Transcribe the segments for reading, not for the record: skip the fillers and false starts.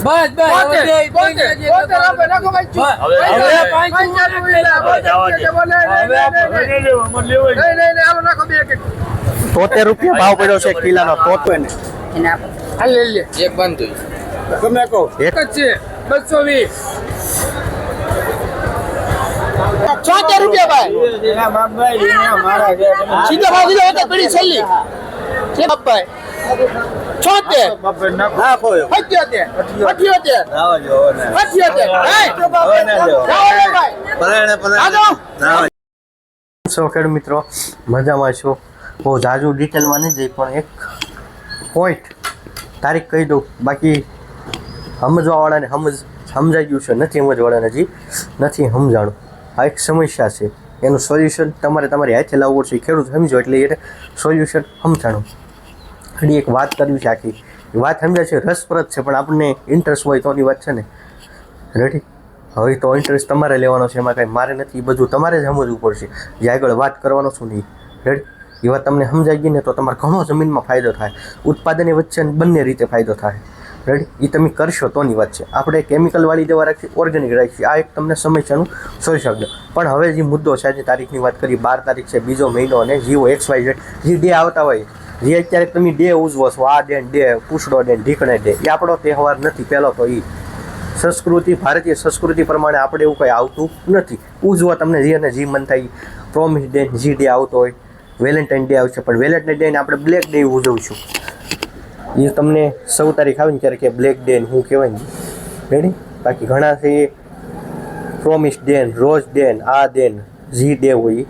બસ ₹73 ભાવ પડ્યો છે કિલાનો. એક બંધ તમે કહો એક જ છે 220 ₹74 ભાઈ. સીધો ભાવ દીધો હતો પડી છેલ્લી. કે બાપાઈ 76 નાખો 78 સો ખેડૂત મિત્રો મજામાં છો. બહુ જાજુ ડિટેલમાં નહીં જઈ પણ એક પોઈન્ટ તારીખ કહી દઉં. બાકી સમજવાવાળાને સમજાઈ ગયું છે, નથી સમજવાળાને હજી નથી સમજાણું. આ એક સમસ્યા છે, એનું સોલ્યુશન તમારે તમારી હાથે લાવવું પડશે. ખેડૂત સમજો એટલે એને સોલ્યુશન સમજાણું. ઘણી એક વાત કરવી છે, આખી વાત સમજાય છે, રસપ્રદ છે, પણ આપણને ઇન્ટરેસ્ટ હોય તોની વાત છે ને. રેડી? હવે તો ઇન્ટરેસ્ટ તમારે લેવાનો છે, એમાં કાંઈ મારે નથી. એ બધું તમારે જ સમજવું પડશે. જે આગળ વાત કરવાનો છું નહીં. રેડી? એ વાત તમને સમજાઈ ગઈ ને તો તમારે ઘણો જમીનમાં ફાયદો થાય. ઉત્પાદનની વચ્ચે બંને રીતે ફાયદો થાય. રેડી? એ તમે કરશો તોની વાત છે. આપણે કેમિકલવાળી દવા રાખીએ, ઓર્ગેનિક રાખીએ. આ એક તમને સમસ્યાનું સોલ્યુશન દો. પણ હવે જે મુદ્દો છે, આજે તારીખની વાત કરી, 12 તારીખ છે, બીજો મહિનો, અને જીવો XYZ જે ડે આવતા હોય, જે અત્યારે તમે ડે ઉજવો છો, આ ડે પૂછડો ડે, ઢીકણે ડે, એ આપણો તહેવાર નથી. પહેલો તો એ સંસ્કૃતિ, ભારતીય સંસ્કૃતિ પ્રમાણે આપણે એવું કંઈ આવતું નથી. ઉજવો તમને જે અને જે મન થાય. પ્રોમિસ ડે, જે ડે આવતો હોય, વેલેન્ટાઇન ડે આવશે, પણ વેલેન્ટાઇન ડેને આપણે બ્લેક ડે ઉજવશું. એ તમને 16 તારીખ આવે ને ત્યારે કે બ્લેક ડે હું કહેવાય ને. રેડી? બાકી ઘણા છે પ્રોમિસ ડે, રોઝ ડે, આ ડે, જી ડે હોય,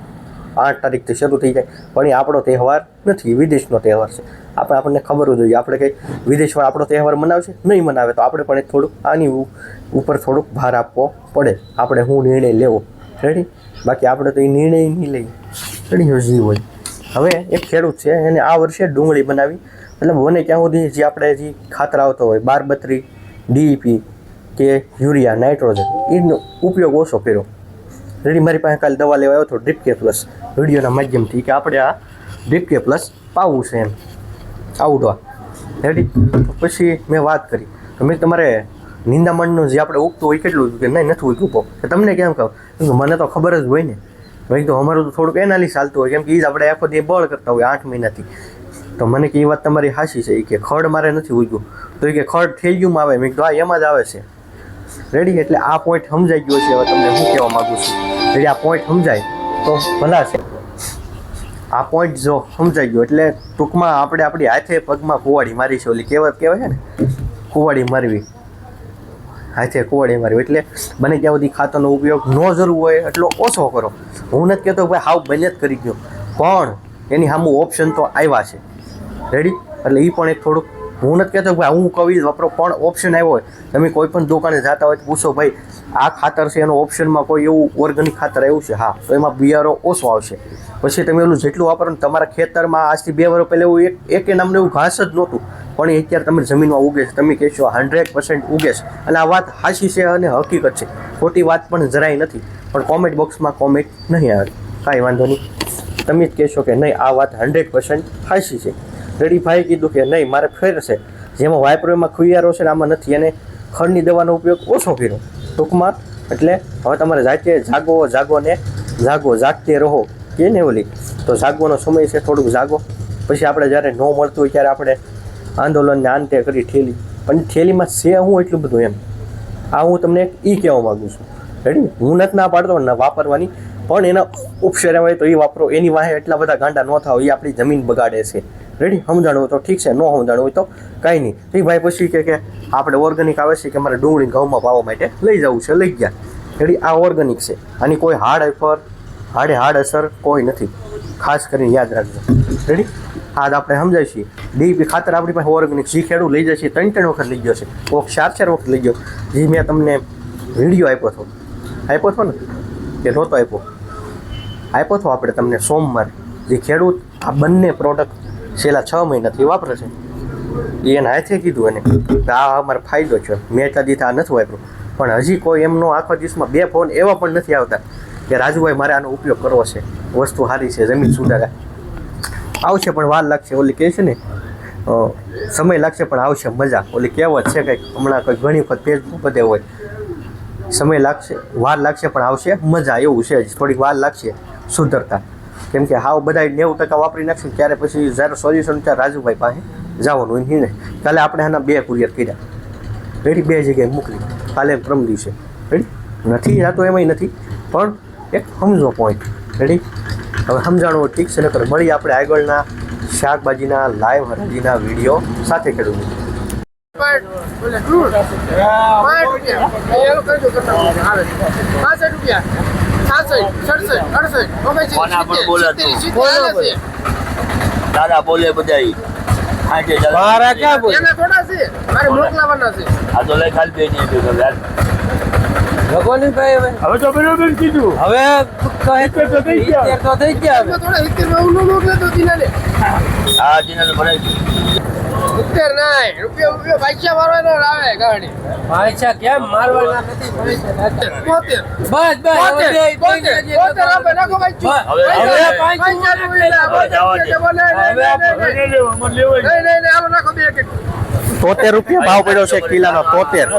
8 તારીખથી શરૂ થઈ જાય. પણ એ આપણો તહેવાર નથી, વિદેશનો તહેવાર છે. આપણને ખબર જ જોઈએ. આપણે કંઈ વિદેશમાં આપણો તહેવાર મનાવશે? નહીં મનાવે. તો આપણે પણ થોડુંક આની ઉપર થોડુંક ભાર આપવો પડે. આપણે હું નિર્ણય લેવો. રેડી? બાકી આપણે તો એ નિર્ણય નહીં લઈએ. રેડી? જી હોય. હવે એક ખેડૂત છે, એને આ વર્ષે ડુંગળી બનાવી. એટલે બને ક્યાં સુધી જે આપણે જે ખાતર આવતો હોય, 12-32, DEP કે યુરિયા, નાઇટ્રોજન, એનો ઉપયોગ ઓછો કર્યો. રેડી? મારી પાસે કાલે દવા લેવા આવ્યો હતો ડ્રીપ કે પ્લસ, વિડીયોના માધ્યમથી, કે આપણે આ ડ્રીપ કે પ્લસ પાવવું છે એમ આવડવા. રેડી? પછી મેં વાત કરી તો મેં તમારે નિંદામણનું જે આપણે ઉગતું હોય કેટલું કે નહીં નથી ઉગતું, કે તમને કેમ કહું? મને તો ખબર જ હોય ને. ભાઈ તો અમારું તો થોડુંક એનાલિસ ચાલતું હોય, કેમ કે એ જ આપણે આખો દી બળ કરતા હોય 8 મહિનાથી. તો મને કે એ વાત તમારી હાચી છે. એ કે ખડ મારે નથી ઉગ્યું. તો એ કે ખડ થઈ ગયું આવે. મેં કીધું આ એમાં જ આવે છે. રેડી? એટલે આ પોઈન્ટ સમજાઈ ગયો છે. હવે તમને હું કહેવા માગું છું. રેડી? આ પોઈન્ટ સમજાય તો ભલા છે. આ પોઈન્ટ જો સમજાઈ ગયો એટલે ટૂંકમાં આપણે આપણી હાથે પગમાં કુવાડી મારી છે. ઓલી કહેવાય છે ને, કુવાડી મારવી, હાથે કુવાડી મારવી. એટલે બને ત્યાં સુધી ખાતરનો ઉપયોગ ન જરૂર હોય એટલો ઓછો કરો. હું નથી કહેતો ભાઈ હાવ બંને જ કરી ગયો, પણ એની સામું ઓપ્શન તો આવ્યા છે. રેડી? એટલે એ પણ એક થોડુંક, હું નથી કહેતો ભાઈ હું કવિ વાપરો, પણ ઓપ્શન આવ્યો હોય. તમે કોઈ પણ દુકાને જતા હોય તો પૂછો, ભાઈ આ ખાતર છે, એનો ઓપ્શનમાં કોઈ એવું ઓર્ગેનિક ખાતર આવ્યું છે? હા. તો એમાં બિયારો ઓછો આવશે. પછી તમે ઓલું જેટલું વાપરો ને, તમારા ખેતરમાં આજથી 2 વર્ષ પહેલાં એવું એક નામનું એવું ઘાસ જ નહોતું, પણ એ અત્યારે તમે જમીનમાં ઉગે છે. તમે કહેશો 100% ઉગે છે. અને આ વાત સાચી છે અને હકીકત છે, ખોટી વાત પણ જરાય નથી. પણ કોમેન્ટ બોક્સમાં કોમેન્ટ નહીં આવે, કાંઈ વાંધો નહીં. તમે જ કહેશો કે નહીં આ વાત 100% સાચી છે. રેડી? ભાઈ કીધું કે નહીં મારે ફેર છે, જેમાં વાપરો એમાં ખુયારો છે ને આમાં નથી, અને ખડની દવાનો ઉપયોગ ઓછો કર્યો ટૂંકમાં. એટલે હવે તમારે જાતે જાગતે રહો કે ને ઓલી. તો જાગવાનો સમય છે, થોડુંક જાગો. પછી આપણે જ્યારે ન મળતું હોય ત્યારે આપણે આંદોલનને અંતે કરી ઠેલી, પણ ઠેલીમાં છે હું એટલું બધું એમ. આ હું તમને એ કહેવા માગું છું. રેડી? હું નથી ના પાડતો ને વાપરવાની, પણ એના ઉપશેર હોય તો એ વાપરો. એની વાહે એટલા બધા ગાંડા ન થાવ, એ આપણી જમીન બગાડે છે. રેડી? સમજાણું હોય તો ઠીક છે, ન સમજાણું હોય તો કાંઈ નહીં. તો ભાઈ પછી કે આપણે ઓર્ગેનિક આવે છે, કે મારે ડુંગળી ઘઉંમાં પાવા માટે લઈ જવું છે, લઈ ગયા. રેડી? આ ઓર્ગેનિક છે. આની કોઈ હાડ અસર કોઈ નથી. ખાસ કરીને યાદ રાખજો. રેડી? આ આપણે સમજાય છે. DEP ખાતર આપણી પાસે ઓર્ગેનિક જે ખેડૂત લઈ જાય છે, 3 વખત લઈ ગયો છે, કોઈક 4 વખત લઈ ગયો. જે મેં તમને વિડીયો આપ્યો હતો ને કે નહોતો આપ્યો હતો આપણે તમને સોમવારે. જે ખેડૂત આ બંને પ્રોડક્ટ છેલ્લા 6 મહિનાથી વાપરે છે, એને હાથે કીધું એને કે આ અમારો ફાયદો છે. મેં એટલા દીધા નથી વાપર્યું, પણ હજી કોઈ એમનો આખો દિવસમાં 2 ફોન એવા પણ નથી આવતા કે રાજુભાઈ મારે આનો ઉપયોગ કરવો છે, વસ્તુ સારી છે, જમીન સુધારા. આવશે પણ વાર લાગશે. ઓલી કહે છે ને સમય લાગશે પણ આવશે મજા. ઓલી કહેવત છે કંઈક હમણાં કંઈક ઘણી વખત ફેસબુક બધે હોય, સમય લાગશે, વાર લાગશે પણ આવશે મજા, એવું છે જ. થોડીક વાર લાગશે સુધરતા, કેમ કે હાવ બધા 90% વાપરી નાખશે ત્યારે પછી જ્યારે સોલ્યુશન ત્યારે રાજુભાઈ પાસે જવાનું હોય ને. કાલે આપણે આના 2 કુરિયર કર્યા, રેડી, 2 જગ્યાએ મોકલી, કાલે પ્રમ દિવસે, રેડી. નથી આ તો એમાંય નથી, પણ એક સમજો પોઈન્ટ, રેડી. હવે સમજાણું ઠીક છે, નકર મળી આપણે આગળના શાકભાજીના લાઈવ હરાજીના વિડીયો સાથે ખેડૂત. દાદા બોલે બધા મારા ક્યાં બોલે? થોડા છે મારે મોકલાવાના છે. આ તો લઈ ખાલી 2 નહીં ભગવાનભાઈ હવે તો બરોબર કીધું. હવે તો થઈ ગયા થોડા 70 માં ઉનો મોકલે તો દિનાને. હા દિનાને ભરાઈ 70 નહીં રૂપિયા પૈસા મારવાનો આવે ગાડી. પૈસા કેમ મારવાના નથી? 70 બસ આપે નાખો પૈસા. હવે પૈસા નહીં આલો નાખો 2 કે 73 રૂપિયા ભાવ પડ્યો છે કિલાનો. 73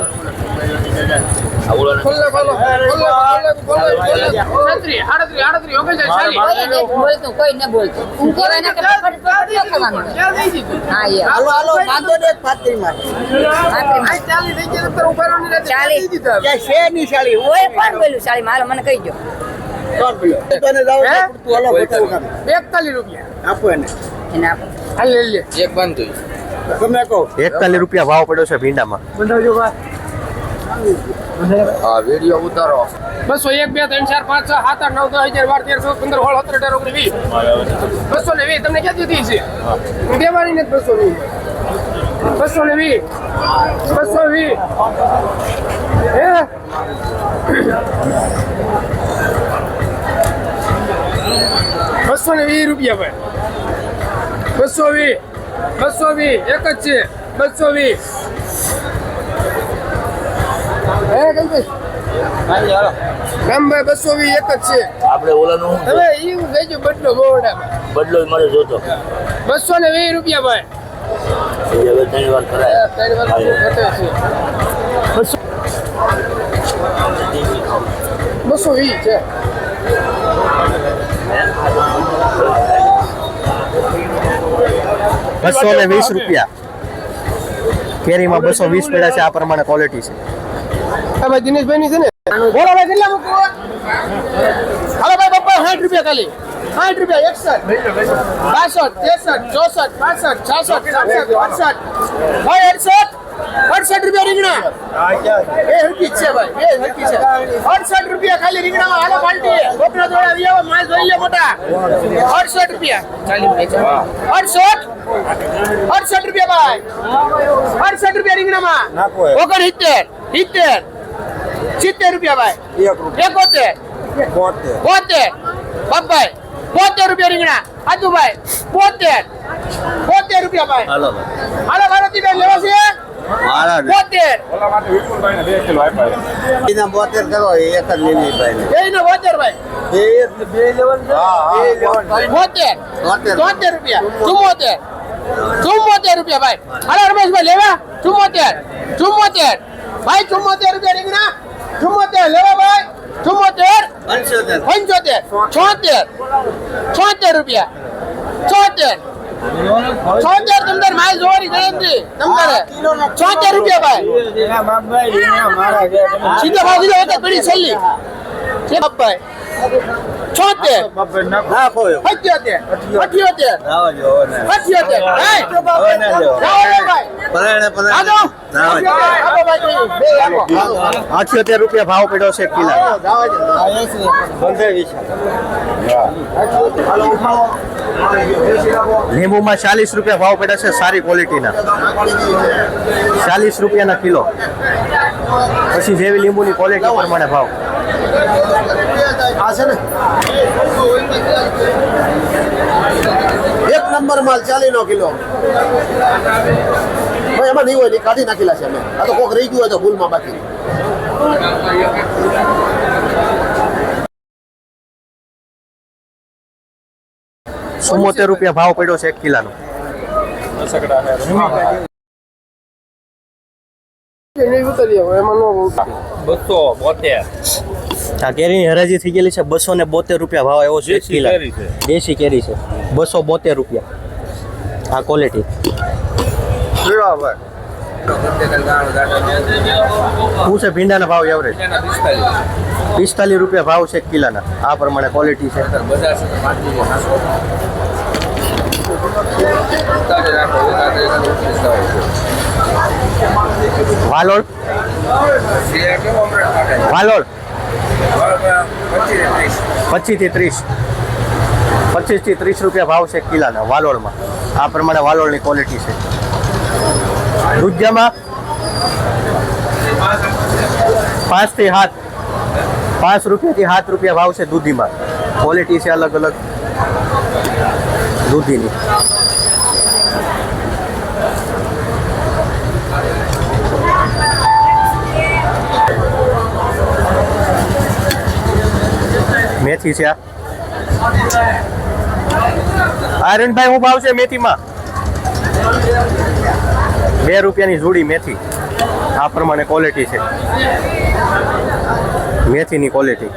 મને કહી દો 41 રૂપિયા આપો એને આપો. એક બંધ તમે કહો. 41 રૂપિયા ભાવ પડ્યો છે ભીંડામાં. હા વિડિયો ઉતારો. 201 2 3 4 5 6 7 8 9 10 11 12 13 14 15 16 17 18 19 20 તમને ક્યાં દીધી છે? દેવાની નથી 220 હે 220 રૂપિયા ભાઈ. 220 એક જ છે 220. રામભાઈ 220 એક જ છે. આપણે ઓલાનું હવે એવું કહેજો બદલો બોર્ડા બદલો મારે જોતો 220 રૂપિયા ભાઈ. હવે 3 વાર કરાય 3 વાર ઘટે છે 220 છે. ₹220 કેરીમાં 220 પડ્યા છે. આ પ્રમાણે ક્વોલિટી છે. હા ભાઈ દિનેશભાઈ ની છે ને. બોલો ભાઈ કેટલા મૂકો? હાલો ભાઈ બપ્પા 60 રૂપિયા ખાલી 60 રૂપિયા 61 62 63 64 65 66 67 68 68 રૂપિયા રીંગણા. એ હરકી છે ભાઈ, એ હરકી છે. 68 રૂપિયા ખાલી રીંગણામાં. હાલો પાલટી કોકરા દોડા આવો માલ જોઈ લે મોટા. 68 રૂપિયા 68 રૂપિયા ભાઈ. 68 રૂપિયા રીંગણામાં. 69 70 રૂપિયા ભાઈ. 71 72 બાપાઈ 72 રૂપિયા રીંગણા. આજુભાઈ 72 રૂપિયા ભાઈ. હાલો ભારતીભાઈ લેવા છે 72 ઓલા માટે વિપુલભાઈ ને 2 કિલો આપ્યા એના 72 કરો. એક જ લીલી ભાઈ એનો 72 ભાઈ. 72 રૂપિયા 74 રૂપિયા ભાઈ. હાલો રમેશભાઈ લેવા 74 ભાઈ 74 રૂપિયા રીંગણા 74 લેવા ભાઈ 74 75 76 રૂપિયા 76 તમતાર માલ જોવાની ગણતરી તમતારે 76 રૂપિયા ભાઈ. સીધા ભાવ દીધો હતો પડી છેલ્લી છે બાપાઈ 76 78 ₹78 ભાવ પડ્યો છે કિલા. લીંબુમાં 40 રૂપિયા ભાવ પડ્યા છે સારી ક્વોલિટીના. 40 રૂપિયાના કિલો. પછી જેવી લીંબુની ક્વોલિટી પ્રમાણે ભાવ. આ છે ને 1 નંબર માલ 40 કિલો. ભાઈ એમાં નહીં હોય ને કાઢી નાખેલા છે અમે. આ તો કોક રહી ગયું હોય તો ભૂલમાં બાકી. ₹74 ભાવ પડ્યો છે 1 કિલાનો. રસકડા છે બસો 72 આ કેરીની હરાજી થઈ ગયેલી છે 272 રૂપિયા ભાવ આવ્યો છે એક કિલો કેરી છે. દેશી કેરી છે 272 રૂપિયા આ ક્વોલિટી શું છે ભીંડાના ભાવ એવરેજ 45 રૂપિયા ભાવ છે એક કિલોના આ પ્રમાણે ક્વોલિટી છે વાલોળ વાલોળ 25 થી 30 રૂપિયા ભાવ છે એક કિલોના વાલોળમાં આ પ્રમાણે વાલોળની ક્વોલિટી છે દૂધિયામાં 5 થી 7 5 રૂપિયાથી 7 રૂપિયા ભાવ છે દૂધીમાં ક્વોલિટી છે અલગ અલગ દૂધીની મેથી છે આરણભાઈ શું ભાવ છે મેથીમાં 2 રૂપિયાની જોડી મેથી આ પ્રમાણે ક્વોલિટી છે મેથીની ક્વોલિટી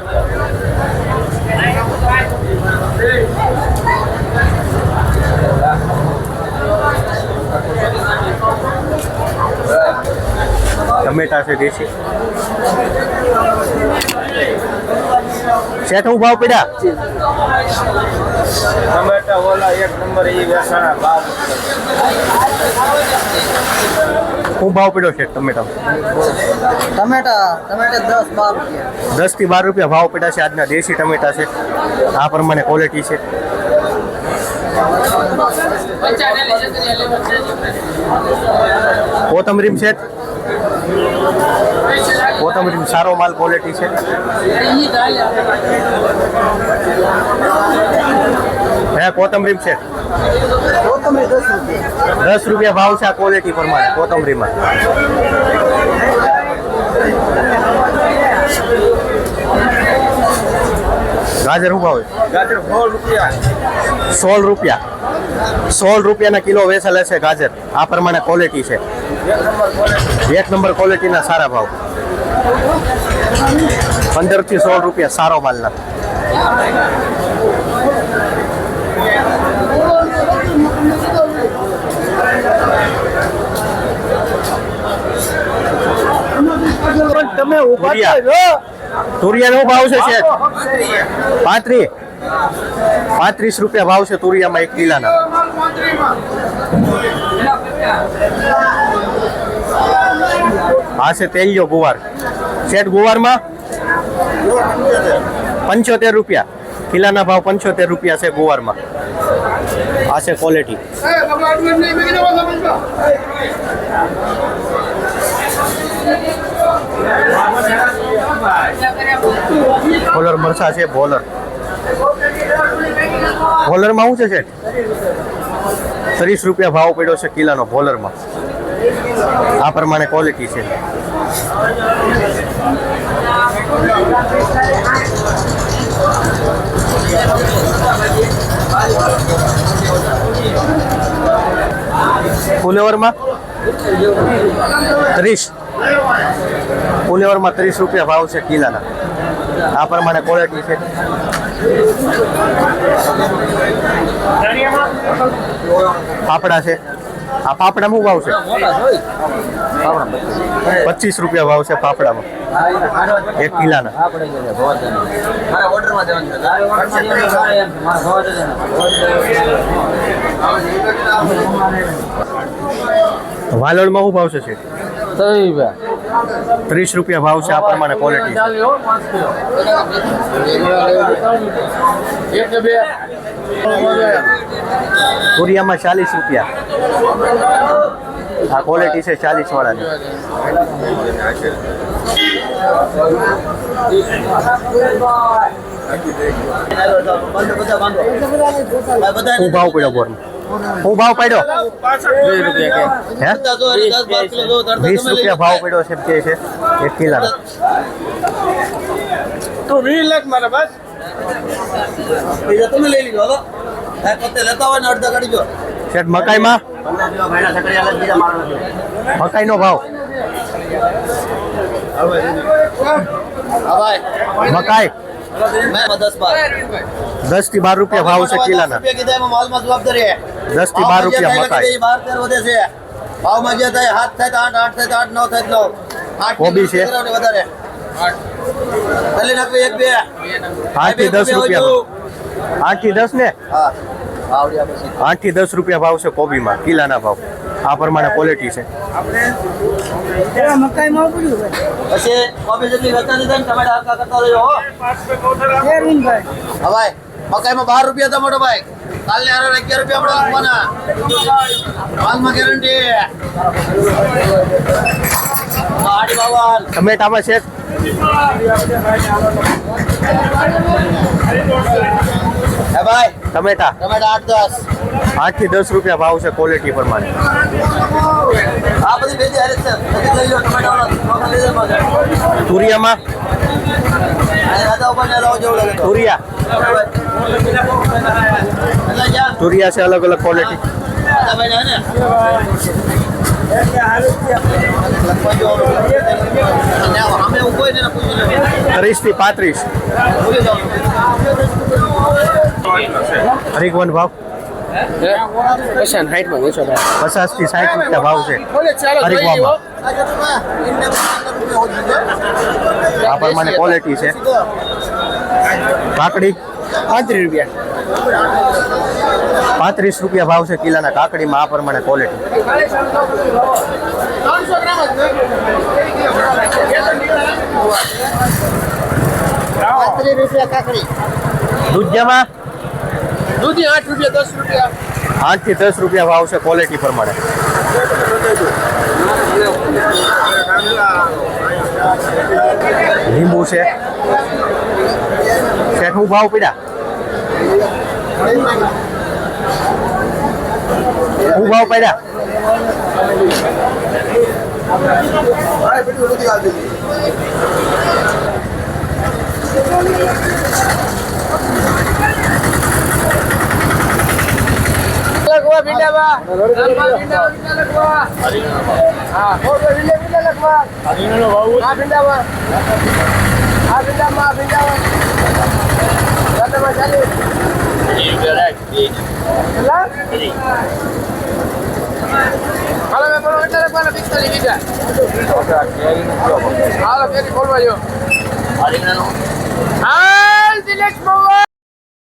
ટમેટા છે દેશી શેઠ હું ભાવ પડ્યા ટમેટા ઓલા 1 નંબર એ વેસાણા ભાવ હું ભાવ પડ્યો છે ટમેટા ટમેટા 10-12 10 થી 12 રૂપિયા ભાવ પડ્યા છે આજના દેશી ટમેટા છે આ પ્રમાણે ક્વોલિટી છે કોથમરીમ છે કોથમરીમ સારો માલ ક્વોલિટી છે હે કોથમરીમ છે 10 રૂપિયા ભાવ છે આ ક્વોલિટી પ્રમાણે કોથમરીમાં ગાજર શું ભાવ ગાજર 16 રૂપિયા 16 રૂપિયાના કિલો વેચાલે છે ગાજર આ પ્રમાણે ક્વોલિટી છે 1 નંબર ક્વોલિટીના સારા ભાવ 15 થી 16 રૂપિયા સારો માલના તમે ઉભા તુરિયાનો ભાવ છે શેઠ 35 રૂપિયા ભાવ છે તુરિયામાં 1 કિલોના આ છે તેલિયો ગુવાર શેઠ ગુવારમાં 75 રૂપિયા કિલોના ભાવ 75 રૂપિયા છે ગુવારમાં આ છે ક્વોલિટી ભોલર મરચા છે ભોલરમાં શું છે શેઠ 30 રૂપિયા ભાવ પડ્યો છે કિલોનો ભોલરમાં આ પ્રમાણે ક્વોલિટી છે ફુલેવરમાં 30 ફુલેવરમાં 30 રૂપિયા ભાવ છે કિલોના આ પ્રમાણે ક્વોલિટી છે પાપડા છે આ પાપડા શું ભાવ છે 25 રૂપિયા ભાવ છે પાપડામાં 1 કિલોના વાલોળમાં શું ભાવ છે 30 રૂપિયા ભાવ છે આ પ્રમાણે ક્વોલિટી તુરિયામાં 40 રૂપિયા આ ક્વોલિટી છે 40 વાળાની શું ભાવ પડ્યો બોરમાં શું ભાવ પડ્યો 20 રૂપિયા ભાવ પડ્યો છે કે છે 1 કિલોનો તો 20 લાખ મારા બસ તમે લઈ લીધો પોતે લેતા હોય ને અડધા કાઢી જો શેઠ મકાઈમાં મકાઈનો ભાવ મકાઈ 10 થી 12 રૂપિયા ભાવ છે કિલાના 10 થી 12 રૂપિયા મકાઈ ભાવમાં જે થાય 7 થાય 8 થાય 8 9 થાય 9 કોબી છે વધારે ખાલી નાખવી 1 2 8 થી 10 રૂપિયા 8 થી 10 ને હા આવડ્યા પછી 8 થી 10 રૂપિયા ભાવ છે કોબીમાં કિલાના ભાવ આ પ્રમાણે ક્વોલિટી છે પછી કોબી જેટલી વેચાતી થાય ને ટમેટા હલકા કરતા રહેજો હો હવે મકાઈમાં 12 રૂપિયા ટમેટો ભાઈ કાલને 11 રૂપિયા આપણે આપવાના માલમાં ગેરંટી આડી બાવન ટમેટામાં છે હે ભાઈ ટમેટા ટમેટા 8 10 8 થી 10 રૂપિયા ભાવ છે ક્વોલિટી પ્રમાણે આ બધી ભેજી હારે છે નજીક લઈ લો ટમેટાનો નોખા લઈ લેજો તુરિયામાં આ રાજા ઉપર ને લાવો જેવું લાગે તુરિયા એટલે જા તુરિયા છે અલગ અલગ ક્વોલિટી રાજા ભાઈ ને અમે ઉભો ને પૂછી લે 30 થી 35 પૂછી જાઓ હરીકવન ભાવ 50 થી 60 રૂપિયા ભાવ છે હરીકવામાં આ પ્રમાણે ક્વોલિટી છે કાકડી 35 રૂપિયા 35 રૂપિયા ભાવ છે કિલાના કાકડીમાં આ પ્રમાણે ક્વોલિટી 300 ગ્રામ જ 35 રૂપિયા કાકડી દૂધિયામાં દૂધી 8 રૂપિયા 10 રૂપિયા 8 થી 10 રૂપિયા ભાવ છે ક્વોલિટી પ્રમાણે લીંબુ છે શેઠ હું ભાવ પીડા હું ભાવ પડ્યા લખવા ભીંડામાં લખવા હા ભીંડા લખવા આ ભીંડામાં આ ભીંડામાં રાતમાં ચાલી હાલો મેં બોલો કેટલા લખવાના 45 બીજા હાલો ફેરી ખોલવા જો હાલ દિલેશ બાબા